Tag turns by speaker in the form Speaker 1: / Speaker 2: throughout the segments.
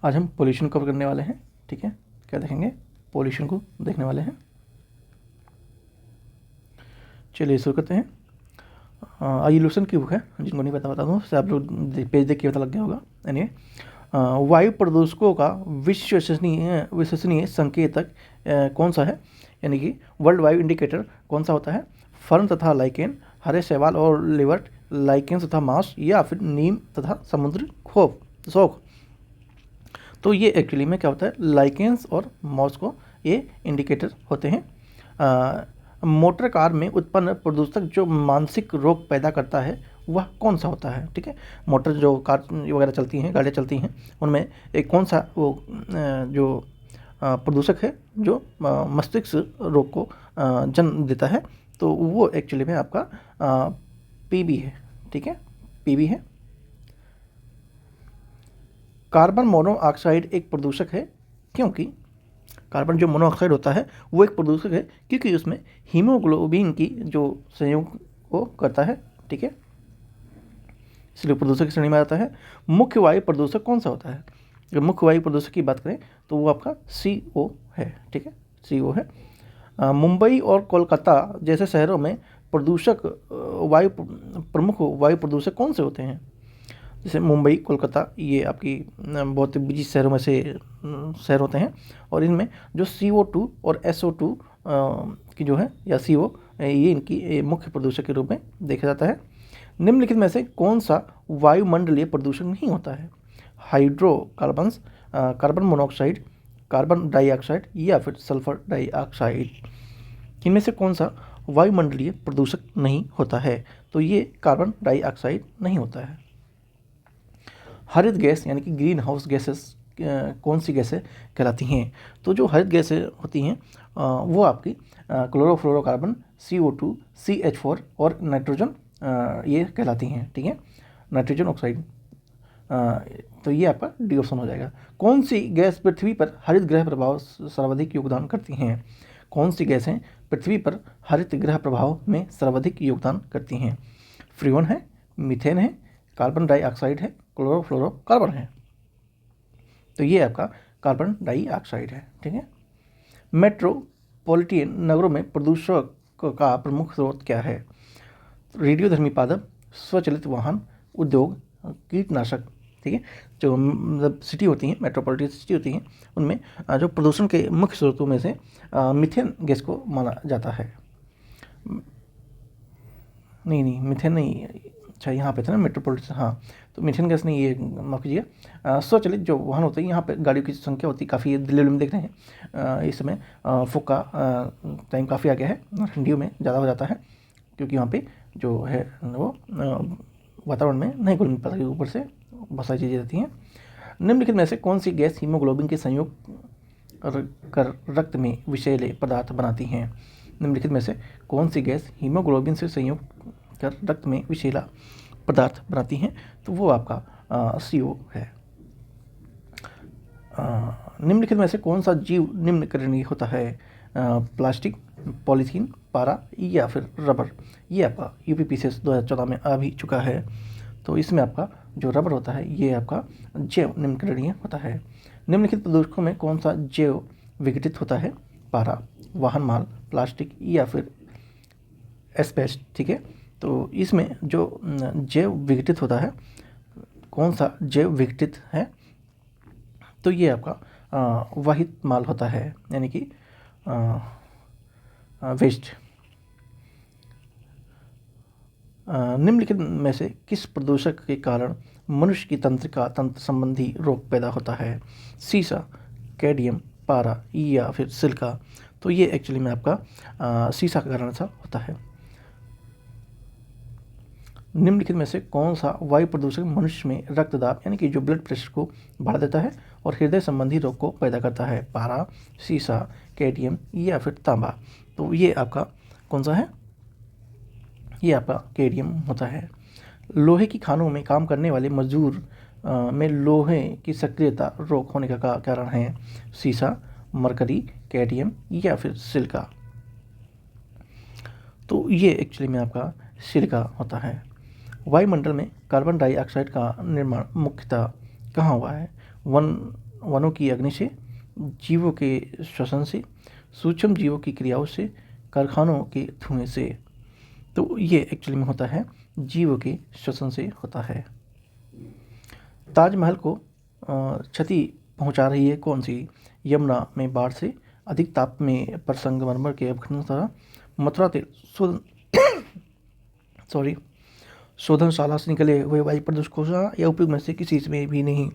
Speaker 1: आज हम pollution cover करने वाले हैं। ठीक है, क्या देखेंगे? पोल्यूशन को देखने वाले हैं। चलिए शुरू करते हैं। आइलूशन की बुक है, जिनको नहीं पता बता दूँ, उससे आप लोग पेज देख के पता लग गया होगा। यानी वायु प्रदूषकों का विश्वसनीय संकेतक कौन सा है, यानी कि वर्ल्ड वायु इंडिकेटर कौन सा होता है? फर्न तथा लाइकेन, हरे शैवाल और लिवर्ट, लाइकेन तथा मांस, या फिर नीम तथा समुद्री शोक। तो ये एक्चुअली में क्या होता है, लाइकेंस और मॉस को ये इंडिकेटर होते हैं। मोटर कार में उत्पन्न प्रदूषक जो मानसिक रोग पैदा करता है वह कौन सा होता है? ठीक है, मोटर जो कार वगैरह चलती हैं, गाड़ियाँ चलती हैं, उनमें एक कौन सा वो जो प्रदूषक है जो मस्तिष्क रोग को जन्म देता है, तो वो एक्चुअली में आपका पीबी है। ठीक है, पीबी है। कार्बन मोनोऑक्साइड एक प्रदूषक है क्योंकि कार्बन जो मोनोऑक्साइड होता है वो एक प्रदूषक है क्योंकि उसमें हीमोग्लोबिन की जो संयोग को करता है। ठीक है, इसलिए प्रदूषक की श्रेणी में आता है। मुख्य वायु प्रदूषक कौन सा होता है? अगर मुख्य वायु प्रदूषक की बात करें तो वो आपका CO है। ठीक है, CO है। मुंबई और कोलकाता जैसे शहरों में प्रमुख वायु प्रदूषक कौन से होते हैं? जैसे मुंबई, कोलकाता, ये आपकी बहुत बिजी शहरों में से शहर होते हैं, और इनमें जो CO2 और SO2 की जो है, या CO, ये इनकी मुख्य प्रदूषक के रूप में देखा जाता है। निम्नलिखित में से कौन सा वायुमंडलीय प्रदूषक नहीं होता है? Hydrocarbons, carbon monoxide, carbon dioxide, या फिर सल्फर डाइऑक्साइड। इनमें से कौन सा वायुमंडलीय प्रदूषक नहीं होता है? तो ये कार्बन डाइऑक्साइड नहीं होता है। हरित गैस यानी कि ग्रीन हाउस गैसेस कौन सी गैसें कहलाती हैं? तो जो हरित गैसें होती हैं वो आपकी क्लोरोफ्लोरोकार्बन, CO2, CH4 और नाइट्रोजन ये कहलाती हैं। ठीक है, नाइट्रोजन ऑक्साइड, तो ये आपका डी ऑप्शन हो जाएगा। कौन सी गैस पृथ्वी पर हरित गृह प्रभाव सर्वाधिक योगदान करती हैं? कौन सी गैसें पृथ्वी पर हरित गृह प्रभाव में सर्वाधिक योगदान करती हैं? फ्रीऑन है, मीथेन है, कार्बन डाइऑक्साइड है, क्लोरोफ्लोरोकार्बन है। तो ये आपका कार्बन डाइऑक्साइड है। ठीक है, मेट्रोपॉलिटन नगरों में प्रदूषक का प्रमुख स्रोत क्या है? रेडियोधर्मी पादप, स्वचालित वाहन, उद्योग, कीटनाशक। ठीक है, जो मतलब सिटी होती हैं, मेट्रोपॉलिटन सिटी होती हैं, उनमें जो प्रदूषण के मुख्य स्रोतों में से मीथेन गैस को माना जाता है। नहीं, मीथेन नहीं, अच्छा यहाँ पे था ना मेट्रोपॉलिटन, हाँ, तो मीथेन गैस नहीं, ये माफ़ कीजिए। स्वचालित जो वाहन होते हैं, यहाँ पे गाड़ियों की संख्या होती है काफ़ी, दिल्ली में देख रहे हैं इस समय फुक का टाइम काफ़ी आ गया है, ठंडियों में ज़्यादा हो जाता है क्योंकि यहाँ पे जो है वो वातावरण में नहीं घुल मिल पाता, ऊपर से बहुत सारी चीज़ें रहती हैं। निम्नलिखित में से कौन सी गैस हीमोग्लोबिन के संयोग कर रक्त में विषैले पदार्थ बनाती हैं? निम्नलिखित में से कौन सी गैस हीमोग्लोबिन से संयोग कर रक्त में विषैला पदार्थ बनाती हैं? तो वो आपका CO है। निम्नलिखित में से कौन सा जीव निम्नकरणीय होता है? प्लास्टिक, पॉलीथीन, पारा, या फिर रबर। ये आपका UPPCS 2014 में आ भी चुका है। तो इसमें आपका जो रबर होता है ये आपका जैव निम्नकरणीय होता है। निम्नलिखित प्रदूषकों में कौन सा जैव विघटित होता है? पारा, वाहन माल, प्लास्टिक, या फिर एस्बेस्ट। ठीक है, तो इसमें जो जैव विघटित होता है, कौन सा जैव विघटित है? तो ये आपका वाहित माल होता है, यानी कि वेस्ट। निम्नलिखित में से किस प्रदूषक के कारण मनुष्य की तंत्र संबंधी रोग पैदा होता है? सीसा, कैडमियम, पारा, या फिर सिलिका। तो ये एक्चुअली में आपका सीसा के कारण सा होता है। निम्नलिखित में से कौन सा वायु प्रदूषक मनुष्य में रक्तदाब यानी कि जो ब्लड प्रेशर को बढ़ा देता है और हृदय संबंधी रोग को पैदा करता है? पारा, सीसा, कैडमियम, या फिर तांबा। तो ये आपका कौन सा है? ये आपका कैडमियम होता है। लोहे की खानों में काम करने वाले मजदूर में लोहे की सक्रियता रोग होने का कारण है? सीसा, मरकरी, कैडमियम, या फिर सिलिका। तो ये एक्चुअली में आपका सिलिका होता है। वायुमंडल में कार्बन डाइऑक्साइड का निर्माण मुख्यतः कहाँ हुआ है? वन वनों की अग्नि से, जीवों के श्वसन से, सूक्ष्म जीवों की क्रियाओं से, कारखानों के धुएं से। तो ये एक्चुअली में होता है जीव के श्वसन से होता है। ताजमहल को क्षति पहुंचा रही है कौन सी? यमुना में बाढ़ से, अधिक ताप में पर संगमरमर के अपघटन द्वारा, मथुरा तेल शोधन सॉरी शोधनशाला से निकले हुए वायु प्रदूषकों से, या उपयोग में से किसी में भी नहीं।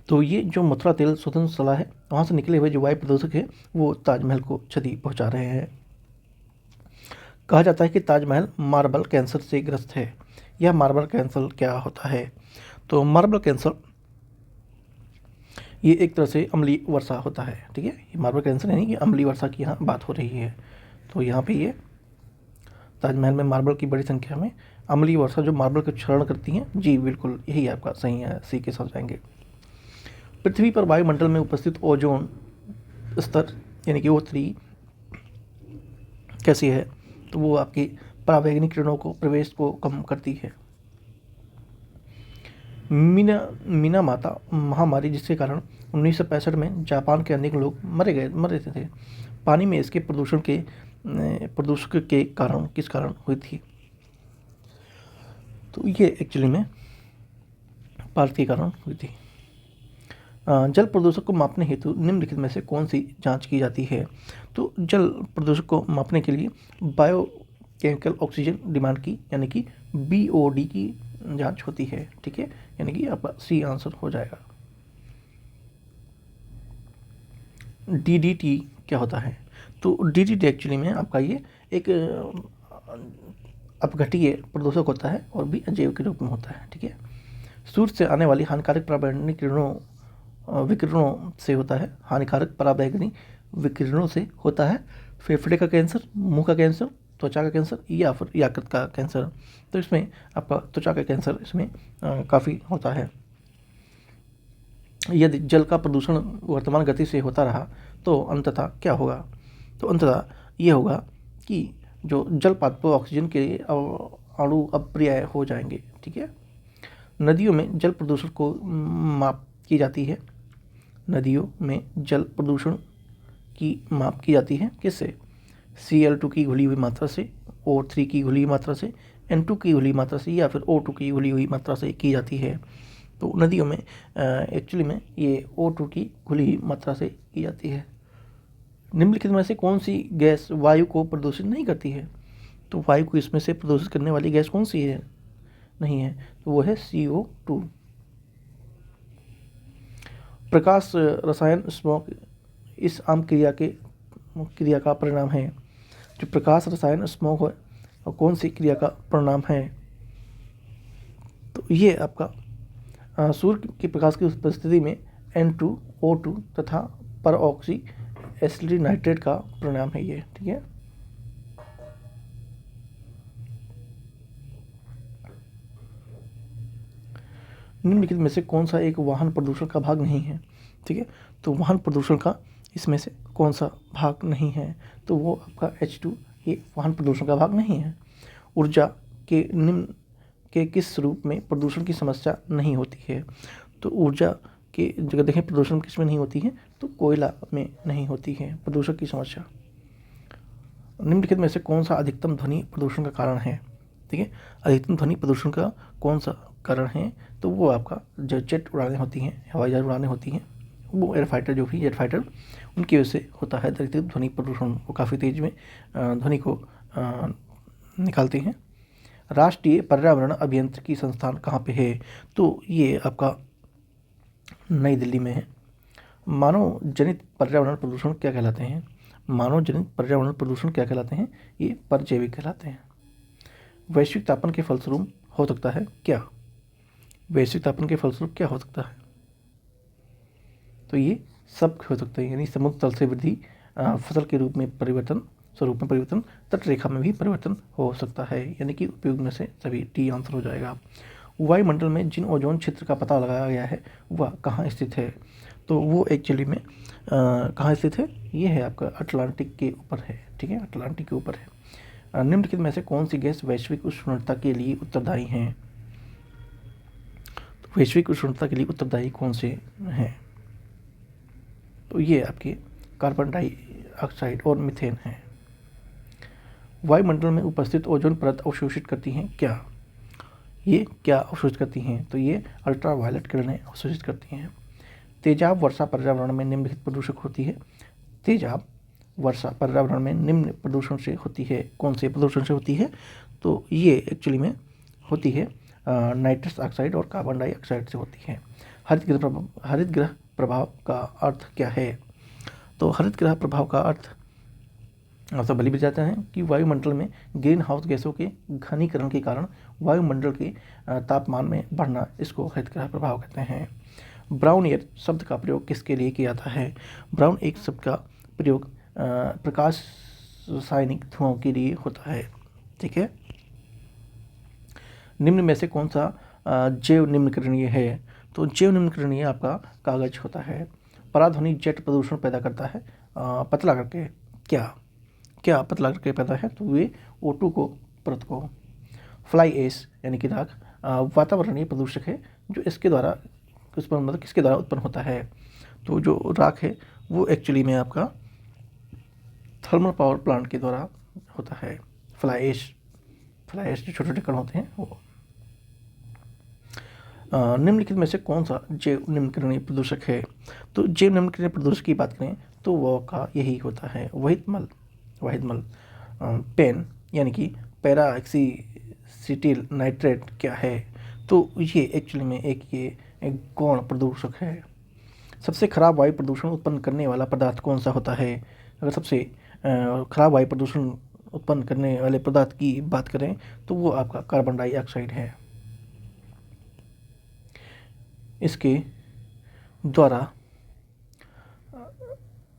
Speaker 1: तो ये जो मथुरा तेल शोधनशाला है, वहाँ से निकले हुए जो वायु प्रदूषक है वो ताजमहल को क्षति पहुँचा रहे हैं। कहा जाता है कि ताजमहल मार्बल कैंसर से ग्रस्त है। यह मार्बल कैंसर क्या होता है? तो मार्बल कैंसर ये एक तरह से अम्लीय वर्षा होता है। ठीक है, ये मार्बल कैंसर यानी कि अम्लीय वर्षा की यहाँ बात हो रही है। तो यहाँ पे ये ताजमहल में मार्बल की बड़ी संख्या में अम्लीय वर्षा जो मार्बल को क्षरण करती हैं, जी बिल्कुल यही आपका सही है, सी के साथ जाएंगे। पृथ्वी पर वायुमंडल में उपस्थित ओजोन स्तर यानी कि O3 कैसी है? तो वो आपकी पराबैंगनी किरणों को प्रवेश को कम करती है। मीना माता महामारी जिसके कारण 1965 में जापान के अनेक लोग मरे थे। पानी में इसके प्रदूषक के कारण किस कारण हुई थी? तो ये एक्चुअली में भारत के कारण हुई थी। जल प्रदूषक को मापने हेतु निम्नलिखित में से कौन सी जांच की जाती है? तो जल प्रदूषक को मापने के लिए बायोकेमिकल ऑक्सीजन डिमांड की यानी कि BOD की जांच होती है। ठीक है, यानी कि आपका सी आंसर हो जाएगा। DDT क्या होता है? तो DDT एक्चुअली में आपका ये एक अपघटीय प्रदूषक होता है और भी अजैव के रूप में होता है। ठीक है, सूर्य से आने वाली हानिकारक पराबैंगनी विकिरणों से होता है। हानिकारक पराबैंगनी विकिरणों से होता है फेफड़े का कैंसर, मुंह का कैंसर, त्वचा का कैंसर या फिर यकृत का कैंसर। तो इसमें आपका त्वचा का कैंसर इसमें काफ़ी होता है। यदि जल का प्रदूषण वर्तमान गति से होता रहा तो अंततः क्या होगा? तो अंततः ये होगा कि जो जल पात्र ऑक्सीजन के अणु अप्रिय हो जाएंगे। ठीक है, नदियों में जल प्रदूषण को माप की जाती है। नदियों में जल प्रदूषण की माप की जाती है किससे? Cl2 की घुली हुई मात्रा से, O3 की घुली हुई मात्रा से, N2 की घुली हुई मात्रा से या फिर O2 की घुली हुई मात्रा से की जाती है। तो नदियों में एक्चुअली में ये O2 की घुली हुई मात्रा से की जाती है। निम्नलिखित में से कौन सी गैस वायु को प्रदूषित नहीं करती है? तो वायु को इसमें से प्रदूषित करने वाली गैस कौन सी है? नहीं है, तो वो है CO2। प्रकाश रसायन स्मॉग इस आम क्रिया का परिणाम है। जो प्रकाश रसायन स्मॉग है और कौन सी क्रिया का परिणाम है? तो ये आपका सूर्य के प्रकाश की उपस्थिति में N2O2 तथा परऑक्सी एसिटिक नाइट्रेट का परिणाम है ये। ठीक है, निम्नलिखित में से कौन सा एक वाहन प्रदूषण का भाग नहीं है? ठीक है, तो वाहन प्रदूषण का इसमें से कौन सा भाग नहीं है? तो वो आपका H2 ये वाहन प्रदूषण का भाग नहीं है। ऊर्जा के निम्न के किस रूप में प्रदूषण की समस्या नहीं होती है? तो ऊर्जा के जगह देखें प्रदूषण किस में नहीं होती है? तो कोयला में नहीं होती है प्रदूषण की समस्या। निम्नलिखित में से कौन सा अधिकतम ध्वनि प्रदूषण का कारण है? ठीक है, अधिकतम ध्वनि प्रदूषण का कौन सा कारण है? तो वो आपका जो जेट उड़ानें होती हैं, हवाई जहाज उड़ानें होती हैं, वो जेट फाइटर उनकी वजह से होता है अधिकतम ध्वनि प्रदूषण। वो काफ़ी तेज में ध्वनि को निकालते हैं। राष्ट्रीय पर्यावरण अभियांत्रिकी संस्थान कहाँ पे है? तो ये आपका नई दिल्ली में है। मानव जनित पर्यावरण प्रदूषण क्या कहलाते हैं? मानव जनित पर्यावरण प्रदूषण क्या कहलाते हैं? ये परजैविक कहलाते हैं। वैश्विक तापन के फलस्वरूप हो सकता है क्या? वैश्विक तापन के फलस्वरूप क्या हो सकता है? तो ये सब हो सकता है, यानी समुद्र तल से वृद्धि, फसल के रूप में परिवर्तन, स्वरूप में परिवर्तन, तट रेखा में भी परिवर्तन हो सकता है, यानी कि उपयोग में से सभी डी आंसर हो जाएगा। वायुमंडल में जिन ओजोन क्षेत्र का पता लगाया गया है वह कहाँ स्थित है? तो वो एक्चुअली में कहाँ स्थित है? ये है आपका अटलांटिक के ऊपर है। ठीक है, अटलांटिक के ऊपर है। निम्नलिखित में से कौन सी गैस वैश्विक उष्णता के लिए उत्तरदायी हैं? तो वैश्विक उष्णता के लिए उत्तरदायी कौन से हैं? तो ये आपके कार्बन डाइऑक्साइड और मीथेन हैं। वायुमंडल में उपस्थित ओजोन परत अवशोषित करती हैं क्या? ये क्या अवशोषित करती हैं? तो ये अल्ट्रावायलेट किरणें अवशोषित करती हैं। तेजाब वर्षा पर्यावरण में निम्नलिखित प्रदूषक होती है। तेजाब वर्षा पर्यावरण में निम्न प्रदूषण से होती है। कौन से प्रदूषण से होती है? तो ये एक्चुअली में होती है नाइट्रस ऑक्साइड और कार्बन डाइऑक्साइड से होती है। हरित गृह प्रभाव का अर्थ क्या है? तो हरित गृह प्रभाव का अर्थ तो भली भी जाता है कि वायुमंडल में ग्रीन हाउस गैसों के घनीकरण के कारण वायुमंडल के तापमान में बढ़ना, इसको हरित गृह प्रभाव कहते हैं। ब्राउन एयर शब्द का प्रयोग किसके लिए किया जाता है? ब्राउन एक शब्द का प्रयोग प्रकाश रासायनिक धुआं के लिए होता है। ठीक है। निम्न में से कौन सा जैव निम्नकरणीय है? तो जैव निम्नकरणीय आपका कागज होता है। पराध्वनि जेट प्रदूषण पैदा करता है पतला करके। क्या पतला करके पैदा है? तो वे O2 को परत को। फ्लाई ऐश यानी कि राख वातावरणीय प्रदूषक है जो इसके द्वारा किसके द्वारा उत्पन्न होता है? तो जो राख है वो एक्चुअली में आपका थर्मल पावर प्लांट के द्वारा होता है। फ्लाई ऐश जो छोटे छोटे कण होते हैं वो। निम्नलिखित में से कौन सा जैव निम्नकरणीय प्रदूषक है? तो जैव निम्नकरणीय प्रदूषक की बात करें तो वह का यही होता है वहित मल। पेन यानी कि पैराऑक्सीसिटिल नाइट्रेट क्या है? तो ये एक्चुअली में एक गौण प्रदूषक है। सबसे खराब वायु प्रदूषण उत्पन्न करने वाला पदार्थ कौन सा होता है? अगर सबसे खराब वायु प्रदूषण उत्पन्न करने वाले पदार्थ की बात करें तो वो आपका कार्बन डाइऑक्साइड है। इसके द्वारा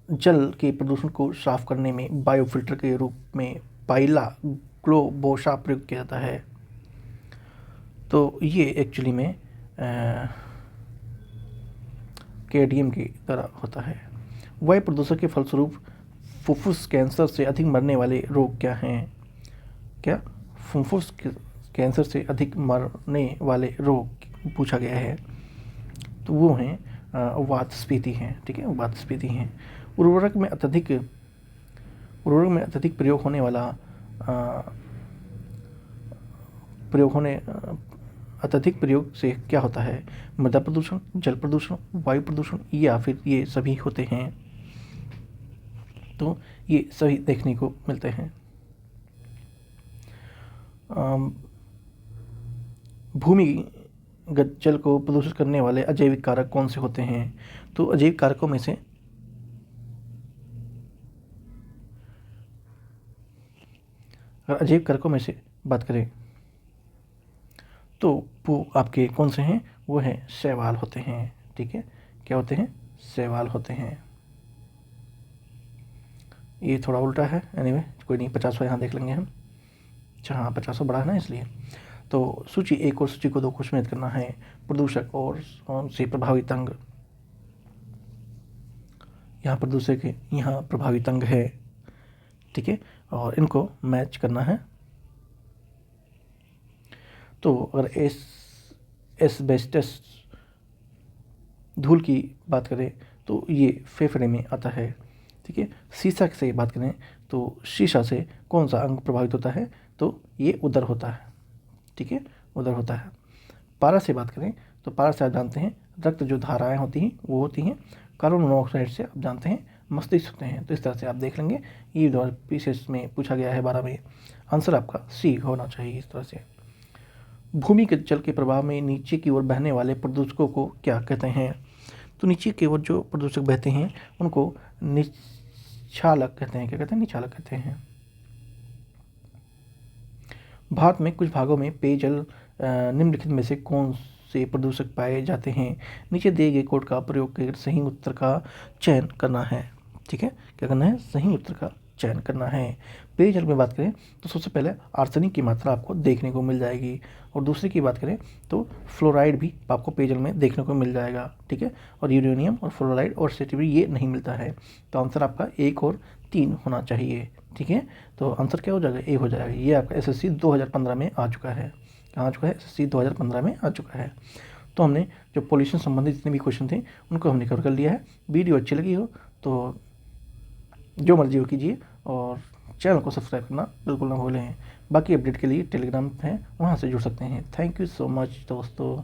Speaker 1: जल के प्रदूषण को साफ करने में बायोफिल्टर के रूप में पाइला ग्लोबोसा प्रयोग किया जाता है। तो ये एक्चुअली में केडीएम की तरह होता है। वायु प्रदूषण के फलस्वरूप फुफ्फुस कैंसर से अधिक मरने वाले रोग क्या हैं? फुफ्फुस कैंसर से अधिक मरने वाले रोग पूछा गया है तो वो हैं वातस्फीति हैं। ठीक है, वातस्फीति हैं। उर्वरक में अत्यधिक अत्यधिक प्रयोग से क्या होता है? मृदा प्रदूषण, जल प्रदूषण, वायु प्रदूषण या फिर ये सभी होते हैं। तो ये सभी देखने को मिलते हैं। भूमिगत जल को प्रदूषित करने वाले अजैविक कारक कौन से होते हैं? तो अजैविक कारकों में से बात करें तो वो आपके कौन से हैं? वो हैं शैवाल होते हैं। ठीक है, क्या होते हैं? शैवाल होते हैं। ये थोड़ा उल्टा है, एनीवे कोई नहीं, 50वां यहाँ देख लेंगे हम। अच्छा हाँ, 50वां बड़ा है ना इसलिए। तो सूची 1 और सूची को 2 को समेत करना है। प्रदूषक और कौन से प्रभावित अंग? यहाँ प्रदूषक है, यहाँ प्रभावित अंग है। ठीक है, और इनको मैच करना है। तो अगर एस्बेस्टस धूल की बात करें तो ये फेफड़े में आता है। ठीक है, शीशा से बात करें तो शीशा से कौन सा अंग प्रभावित होता है? तो ये उदर होता है। ठीक है, उदर होता है। पारा से बात करें तो पारा से आप जानते हैं रक्त जो धाराएं होती हैं वो होती हैं। कार्बन मोनोऑक्साइड से आप जानते हैं मस्तिष्क होते हैं। तो इस तरह से आप देख लेंगे। ये द्वारा पीसेस में पूछा गया है 12 में। आंसर आपका सी होना चाहिए इस तरह से। भूमि के जल के प्रवाह में नीचे की ओर बहने वाले प्रदूषकों को क्या कहते हैं? तो नीचे की ओर जो प्रदूषक बहते हैं उनको निच्छालक कहते हैं। क्या कहते हैं? निच्छालक कहते हैं। भारत में कुछ भागों में पेयजल निम्नलिखित में से कौन से प्रदूषक पाए जाते हैं? नीचे दिए गए कोड का प्रयोग कर सही उत्तर का चयन करना है। ठीक है, क्या करना है? सही उत्तर का चयन करना है। पेयजल में बात करें तो सबसे पहले आर्सेनिक की मात्रा आपको देखने को मिल जाएगी, और दूसरी की बात करें तो फ्लोराइड भी आपको पेयजल में देखने को मिल जाएगा। ठीक है, और यूरेनियम और फ्लोराइड और सेटिवरी ये नहीं मिलता है। तो आंसर आपका 1 और 3 होना चाहिए। ठीक है, तो आंसर क्या हो जाएगा? ए हो जाएगा। ये आपका SSC 2015 में आ चुका है। कहाँ आ चुका है? SSC 2015 में आ चुका है। तो हमने जो पोल्यूशन संबंधित जितने भी क्वेश्चन थे उनको हमने कवर कर लिया है। वीडियो अच्छी लगी हो तो जो मर्जी हो कीजिए और चैनल को सब्सक्राइब करना बिल्कुल ना भूलें। बाकी अपडेट के लिए टेलीग्राम है, वहाँ से जुड़ सकते हैं। थैंक यू सो मच दोस्तों।